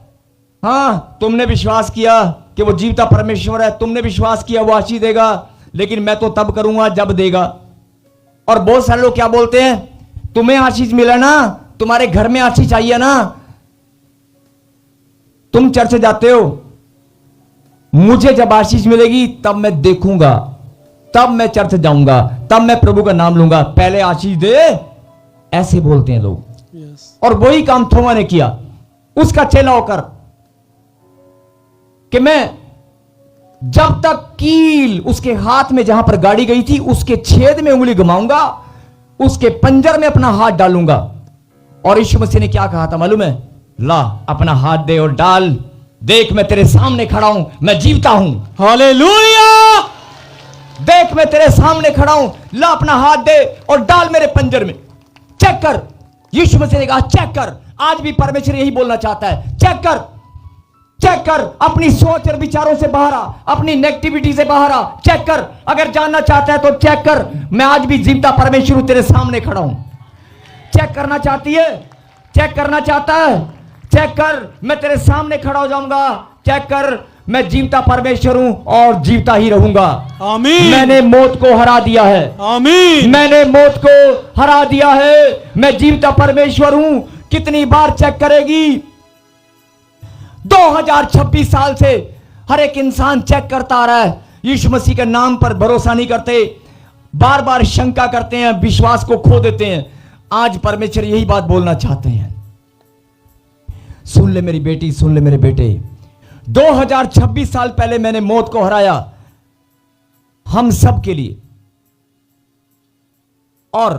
हां तुमने विश्वास किया कि वो जीवता परमेश्वर है, तुमने विश्वास किया वो आशीष देगा, लेकिन मैं तो तब करूंगा जब देगा। और बहुत सारे लोग क्या बोलते हैं, तुम्हें आशीष मिला ना, तुम्हारे घर में आशीष चाहिए ना, तुम चर्च जाते हो, मुझे जब आशीष मिलेगी तब मैं देखूंगा, तब मैं चर्च जाऊंगा, तब मैं प्रभु का नाम लूंगा, पहले आशीष दे, ऐसे बोलते हैं लोग। और वही काम थोमा ने किया, उसका चेला होकर कि मैं जब तक कील उसके हाथ में जहां पर गाड़ी गई थी उसके छेद में उंगली घुमाऊंगा, उसके पंजर में अपना हाथ डालूंगा। और यीशु मसीह ने क्या कहा था मालूम है? ला अपना हाथ दे और डाल, देख मैं तेरे सामने खड़ा हूं, मैं जीवता हूं। हालेलुया। देख मैं तेरे सामने खड़ा हूं, ला अपना हाथ दे और डाल मेरे पंजर में, चेक कर। यीशु मसीह ने कहा चेक कर। आज भी परमेश्वर यही बोलना चाहता है, चेक कर, चेक कर, अपनी सोच और विचारों से बाहर आ, अपनी नेगेटिविटी से बाहर आ, चेक कर। अगर जानना चाहता है तो चेक कर, मैं आज भी जीवता परमेश्वर तेरे सामने खड़ा हूं। चेक करना चाहती है, चेक करना चाहता है, चेक कर, मैं तेरे सामने खड़ा हो जाऊंगा, चेक कर, मैं जीवता परमेश्वर हूं और जीवता ही रहूंगा। आमीन। मैंने मौत को हरा दिया है। आमीन। मैंने मौत को हरा दिया है। मैं जीवता परमेश्वर हूं। कितनी बार चेक करेगी? 2026 साल से हर एक इंसान चेक करता आ रहा है, यीशु मसीह के नाम पर भरोसा नहीं करते, बार बार शंका करते हैं, विश्वास को खो देते हैं। आज परमेश्वर यही बात बोलना चाहते हैं। सुन ले मेरी बेटी, सुन ले मेरे बेटे, 2026 साल पहले मैंने मौत को हराया हम सब के लिए, और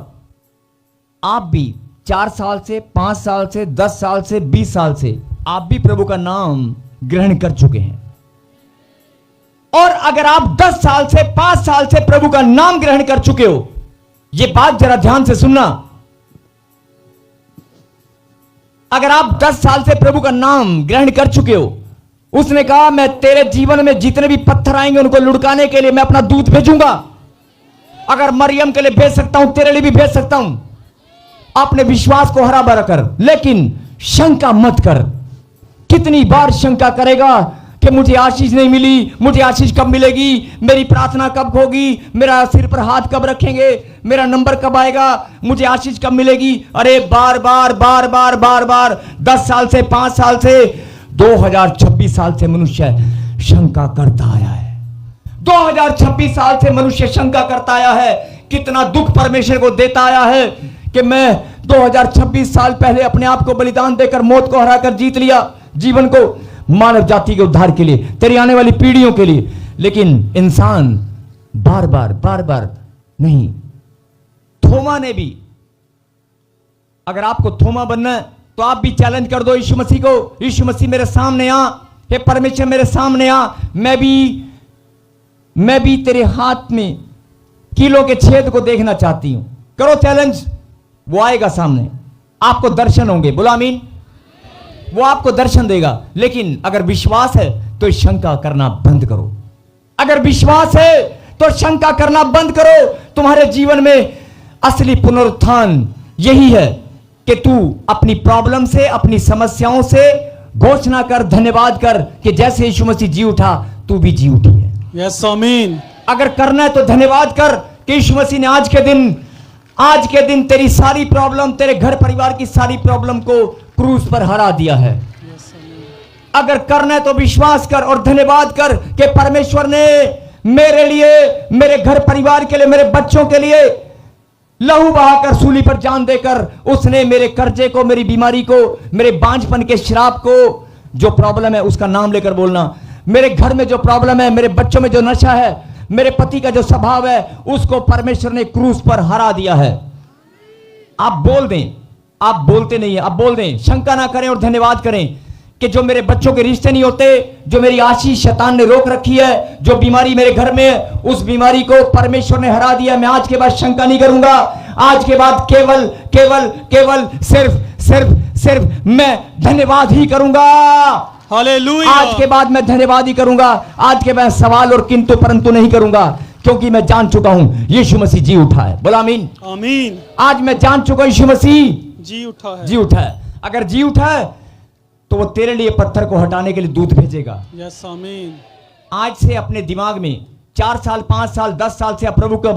आप भी 4 साल से, 5 साल से, 10 साल से, 20 साल से आप भी प्रभु का नाम ग्रहण कर चुके हैं। और अगर आप 10 साल से, 5 साल से प्रभु का नाम ग्रहण कर चुके हो, यह बात जरा ध्यान से सुनना, अगर आप 10 साल से प्रभु का नाम ग्रहण कर चुके हो, उसने कहा मैं तेरे जीवन में जितने भी पत्थर आएंगे उनको लुढ़काने के लिए मैं अपना दूत भेजूंगा। अगर मरियम के लिए भेज सकता हूं, तेरे लिए भी भेज सकता हूं। अपने विश्वास को हरा भरा कर, लेकिन शंका मत कर। कितनी बार शंका करेगा कि मुझे आशीष नहीं मिली, मुझे आशीष कब मिलेगी, मेरी प्रार्थना कब होगी, मेरा सिर पर हाथ कब रखेंगे, मेरा नंबर कब आएगा, मुझे आशीष कब मिलेगी। अरे बार बार बार बार बार बार 10 साल से, 5 साल से, 2026 साल से मनुष्य शंका करता आया है। 2026 साल से मनुष्य शंका करता आया है। कितना दुख परमेश्वर को देता आया है कि मैं 2026 साल पहले अपने आप को बलिदान देकर मौत को हराकर जीत लिया, जीवन को मानव जाति के उद्धार के लिए, तेरी आने वाली पीढ़ियों के लिए। लेकिन इंसान बार बार नहीं। थोमा ने भी, अगर आपको थोमा बनना है तो आप भी चैलेंज कर दो यीशु मसीह को, यीशु मसीह मेरे सामने आ, हे परमेश्वर मेरे सामने आ, मैं भी तेरे हाथ में कीलों के छेद को देखना चाहती हूं। करो चैलेंज, वो आएगा सामने, आपको दर्शन होंगे। बोलो आमीन। वो आपको दर्शन देगा। लेकिन अगर विश्वास है तो शंका करना बंद करो। अगर विश्वास है तो शंका करना बंद करो। तुम्हारे जीवन में असली पुनरुत्थान यही है कि तू अपनी प्रॉब्लम से, अपनी समस्याओं से घोषणा कर, धन्यवाद कर कि जैसे यीशु मसीह जी उठा तू भी जी उठी है। यस आमीन। अगर करना है तो धन्यवाद कर कि यीशु मसीह ने आज के दिन तेरी सारी प्रॉब्लम, तेरे घर परिवार की सारी प्रॉब्लम को क्रूस पर हरा दिया है। अगर करना है तो विश्वास कर और धन्यवाद कर कि परमेश्वर ने मेरे लिए, मेरे घर परिवार के लिए, मेरे बच्चों के लिए लहू बहाकर सूली पर जान देकर उसने मेरे कर्जे को, मेरी बीमारी को, मेरे बांझपन के श्राप को, जो प्रॉब्लम है उसका नाम लेकर बोलना, मेरे घर में जो प्रॉब्लम है, मेरे बच्चों में जो नशा है, मेरे पति का जो स्वभाव है, उसको परमेश्वर ने क्रूस पर हरा दिया है। आप बोल दें, आप बोलते नहीं है, आप बोल दें, शंका ना करें और धन्यवाद करें कि जो मेरे बच्चों के रिश्ते नहीं होते, जो मेरी आशीष शैतान ने रोक रखी है, जो बीमारी मेरे घर में है, उस बीमारी को परमेश्वर ने हरा दिया। मैं आज के बाद शंका नहीं करूंगा। आज के बाद केवल केवल केवल सिर्फ मैं धन्यवाद ही करूंगा। हालेलुया। आज के बाद मैं धन्यवाद ही करूंगा। आज के बाद सवाल और किंतु परंतु नहीं करूंगा, क्योंकि मैं जान चुका हूं यीशु मसीह जी उठा है। बोला आमीन। आमीन। आज मैं जान चुका यीशु मसीह जी उठा है। जी उठा है। अगर जी उठा है तो वो तेरे लिए पत्थर को हटाने के लिए दूत भेजेगा। यस आमीन। आज से अपने दिमाग में 4 साल, 5 साल, 10 साल से आप प्रभु का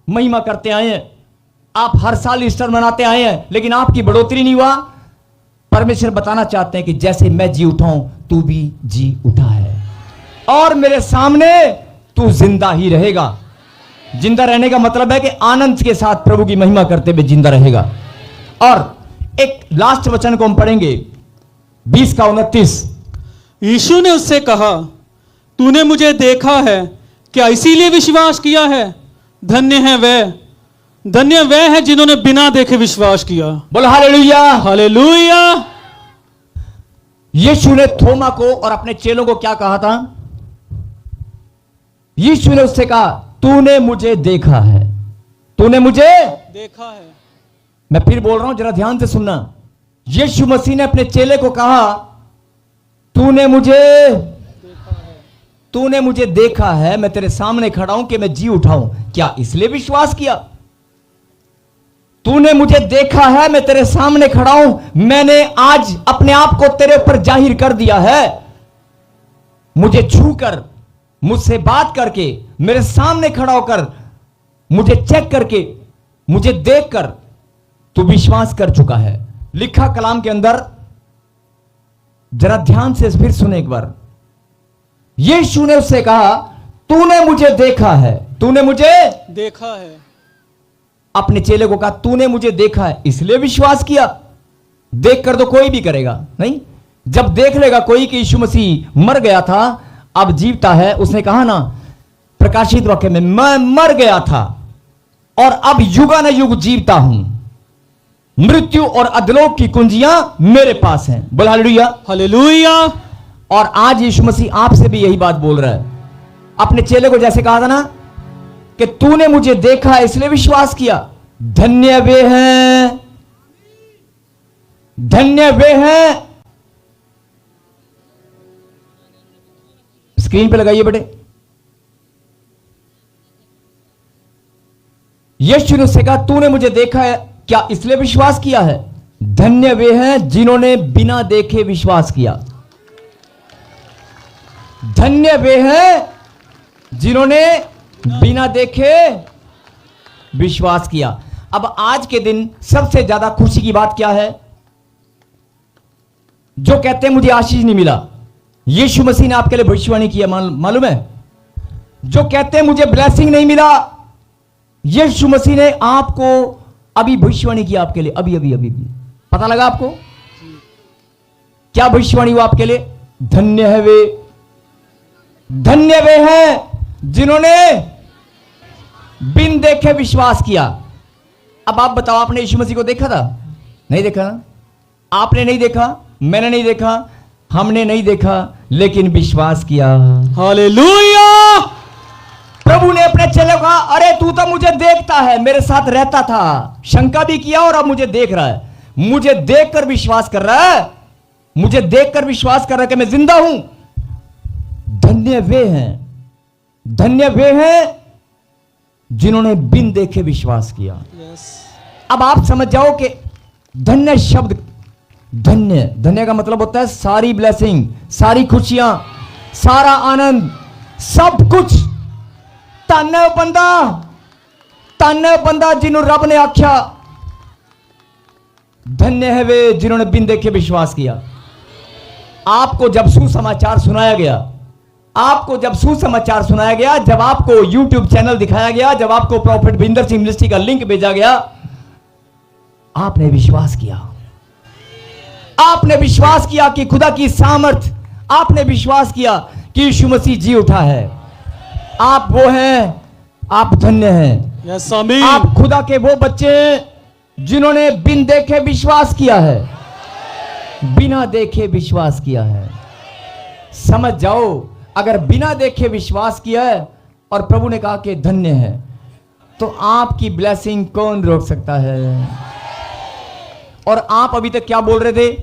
महिमा करते आए हैं। आप हर साल ईस्टर मनाते आए हैं, लेकिन आपकी बढ़ोतरी नहीं हुआ। परमेश्वर बताना चाहते हैं कि जैसे मैं जी उठा हूं तू भी जी उठा है, और मेरे सामने तू जिंदा ही रहेगा। जिंदा रहने का मतलब है कि आनंद के साथ प्रभु की महिमा करते हुए जिंदा रहेगा। और एक लास्ट वचन को हम पढ़ेंगे, 20 का 29। यीशु ने उससे कहा, तूने मुझे देखा है, क्या इसीलिए विश्वास किया है? धन्य वह है जिन्होंने बिना देखे विश्वास किया। बोलो हालेलुया। हालेलुया। यीशु ने थोमा को और अपने चेलों को क्या कहा था? यीशु ने उससे कहा, तूने मुझे देखा है, तूने मुझे देखा है। मैं फिर बोल रहा हूं, जरा ध्यान से सुनना। यीशु मसीह ने अपने चेले को कहा, तूने मुझे देखा है, मैं तेरे सामने खड़ा हूं कि मैं जी उठाऊं। क्या इसलिए विश्वास किया? तूने मुझे देखा है, मैं तेरे सामने खड़ा हूं, मैंने आज अपने आप को तेरे ऊपर जाहिर कर दिया है। मुझे छूकर, मुझसे बात करके, मेरे सामने खड़ा होकर, मुझे चेक करके, मुझे देखकर तू विश्वास कर चुका है। लिखा कलाम के अंदर, जरा ध्यान से फिर सुने एक बार। यीशु ने उससे कहा, तूने मुझे देखा है, तूने मुझे देखा है। अपने चेले को कहा, तूने मुझे देखा है इसलिए विश्वास किया। देख कर तो कोई भी करेगा नहीं। जब देख लेगा कोई कि यीशु मसीह मर गया था, अब जीवता है, उसने कहा ना प्रकाशित वाक्य में, मैं मर गया था और अब युगानुयुग जीवता हूं, मृत्यु और अधोलोक की कुंजियां मेरे पास हैं। बोल हालेलुया। हालेलुया। और आज यीशु मसीह आपसे भी यही बात बोल रहा है। अपने चेले को जैसे कहा था ना कि तूने मुझे देखा इसलिए विश्वास किया। धन्य वे हैं, धन्य वे हैं। स्क्रीन पे लगाइए बेटे। यीशु ने उससे कहा, तूने मुझे देखा है क्या इसलिए विश्वास किया है? धन्य वे हैं जिन्होंने बिना देखे विश्वास किया। धन्य वे हैं जिन्होंने बिना देखे विश्वास किया। अब आज के दिन सबसे ज्यादा खुशी की बात क्या है? जो कहते हैं मुझे आशीष नहीं मिला, यीशु मसीह ने आपके लिए भविष्यवाणी किया, मालूम है? जो कहते हैं मुझे ब्लेसिंग नहीं मिला, यीशु मसीह ने आपको अभी भविष्यवाणी किया आपके लिए। अभी अभी अभी पता लगा आपको क्या भविष्यवाणी हुआ आपके लिए? धन्य है वे, धन्य वे हैं जिन्होंने बिन देखे विश्वास किया। अब आप बताओ, आपने यीशु मसीह को देखा था? नहीं देखा ना? आपने नहीं देखा, मैंने नहीं देखा, हमने नहीं देखा, लेकिन विश्वास किया। हालेलुया। प्रभु ने अपने चेले को कहा, अरे तू तो मुझे देखता है, मेरे साथ रहता था, शंका भी किया और अब मुझे देख रहा है, मुझे देखकर विश्वास कर रहा है, मुझे देखकर विश्वास कर रहा है कि मैं जिंदा हूं। धन्य वे हैं, धन्य वे हैं जिन्होंने बिन देखे विश्वास किया। अब आप समझ जाओ कि धन्य शब्द, धन्य, धन्य का मतलब होता है सारी ब्लेसिंग, सारी खुशियां, सारा आनंद, सब कुछ। धन है बंदा, धन है बंदा जिन्हों रब ने आख्या। धन्य है वे जिन्होंने बिन देखे विश्वास किया। आपको जब सुसमाचार सुनाया गया, आपको जब सुसमाचार सुनाया गया, जब आपको YouTube चैनल दिखाया गया, जब आपको प्रॉफिट बिंदर सिंह मिनिस्ट्री का लिंक भेजा गया, आपने विश्वास किया। आपने विश्वास किया कि खुदा की सामर्थ, आपने विश्वास किया कि यीशु मसीह जी उठा है। आप वो हैं, आप धन्य हैं। यस आमीन। आप खुदा के वो बच्चे हैं जिन्होंने बिन देखे विश्वास किया है, बिना देखे विश्वास किया है। समझ जाओ, अगर बिना देखे विश्वास किया है और प्रभु ने कहा कि धन्य है, तो आपकी ब्लेसिंग कौन रोक सकता है? और आप अभी तक क्या बोल रहे थे?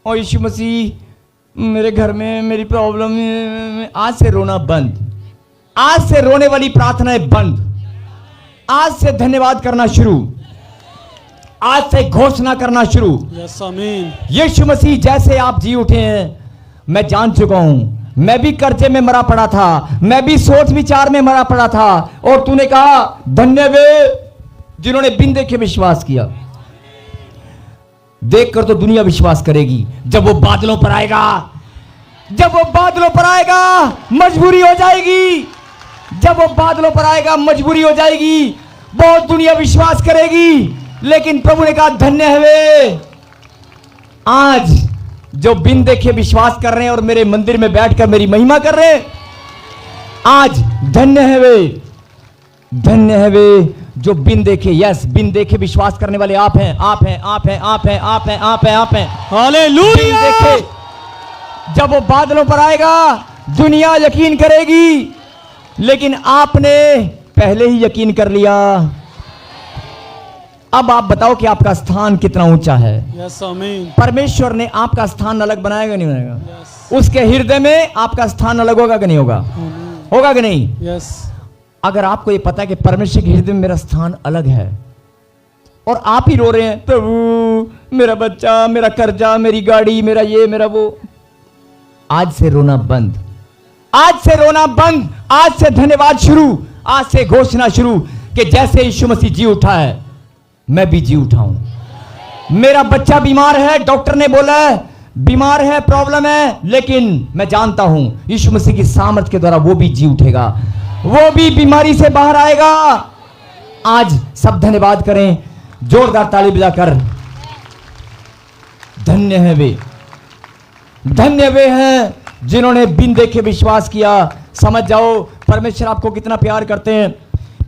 ओ यीशु मसीह मेरे घर में मेरी प्रॉब्लम है। आज से रोना बंद, आज से रोने वाली प्रार्थनाएं बंद, आज से धन्यवाद करना शुरू, आज से घोषणा करना शुरू। यस आमीन। यीशु मसीह जैसे आप जी उठे हैं, मैं जान चुका हूं, मैं भी कर्जे में मरा पड़ा था, मैं भी सोच विचार में मरा पड़ा था, और तूने कहा धन्य वे जिन्होंने बिन देखे विश्वास किया। देखकर तो दुनिया विश्वास करेगी, जब वो बादलों पर आएगा, जब वो बादलों पर आएगा मजबूरी हो जाएगी, जब वो बादलों पर आएगा मजबूरी हो जाएगी, बहुत दुनिया विश्वास करेगी। लेकिन प्रभु ने कहा धन्य है वे आज जो बिन देखे विश्वास कर रहे हैं और मेरे मंदिर में बैठकर मेरी महिमा कर रहे हैं। आज धन्य है वे, धन्य है वे जो बिन देखे, यस, बिन देखे विश्वास करने वाले आप हैं, आप हैं, आप हैं, आप हैं, आप हैं, आप हैं, आप हैं। हालेलुया। देखे, जब वो बादलों पर आएगा दुनिया यकीन करेगी, लेकिन आपने पहले ही यकीन कर लिया। अब आप बताओ कि आपका स्थान कितना ऊंचा है। यस आमीन। परमेश्वर ने आपका स्थान अलग बनाएगा नहीं बनाएगा? यस। उसके हृदय में आपका स्थान अलग होगा कि नहीं होगा? होगा कि नहीं? यस। अगर आपको ये पता है कि परमेश्वर के हृदय में मेरा स्थान अलग है, और आप ही रो रहे हैं, प्रभु मेरा बच्चा, मेरा कर्जा, मेरी गाड़ी, मेरा ये, मेरा वो, आज से रोना बंद। आज से रोना बंद, आज से धन्यवाद शुरू, आज से घोषणा शुरू कि जैसे यीशु मसीह जी उठा है मैं भी जी उठाऊं। मेरा बच्चा बीमार है, डॉक्टर ने बोला है बीमार है, प्रॉब्लम है, लेकिन मैं जानता हूं यीशु मसीह की सामर्थ के द्वारा वो भी जी उठेगा, वो भी बीमारी से बाहर आएगा। आज सब धन्यवाद करें, जोरदार ताली बजाकर। धन्य है वे, धन्य वे हैं जिन्होंने बिन देखे विश्वास किया। समझ जाओ परमेश्वर आपको कितना प्यार करते हैं।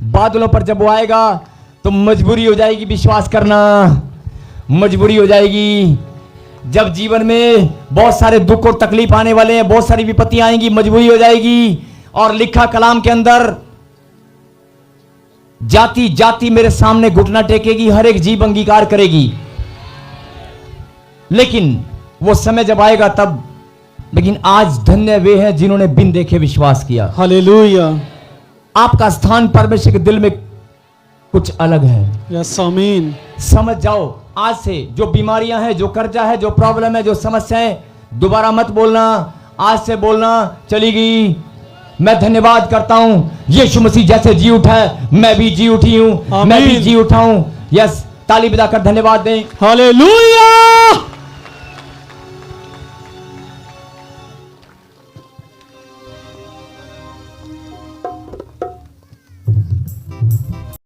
बादलों पर जब वो आएगा तो मजबूरी हो जाएगी विश्वास करना, मजबूरी हो जाएगी। जब जीवन में बहुत सारे दुख और तकलीफ आने वाले हैं, बहुत सारी विपत्ति आएंगी, मजबूरी हो जाएगी। और लिखा कलाम के अंदर, जाति जाति मेरे सामने घुटना टेकेगी, हर एक जीव अंगीकार करेगी। लेकिन वो समय जब आएगा तब। लेकिन आज धन्य वे हैं जिन्होंने बिन देखे विश्वास किया। हालेलुया। आपका स्थान परमेश्वर के दिल में कुछ अलग है। यस आमीन। समझ जाओ, आज से जो बीमारियां हैं, जो कर्जा है, जो प्रॉब्लम है, जो समस्याएं, दोबारा मत बोलना, आज से बोलना चली गई। मैं धन्यवाद करता हूं, यीशु मसीह जैसे जी उठा है मैं भी जी उठी हूं, मैं भी जी उठा हूं। यस, ताली बजाकर धन्यवाद दें। हालेलुया।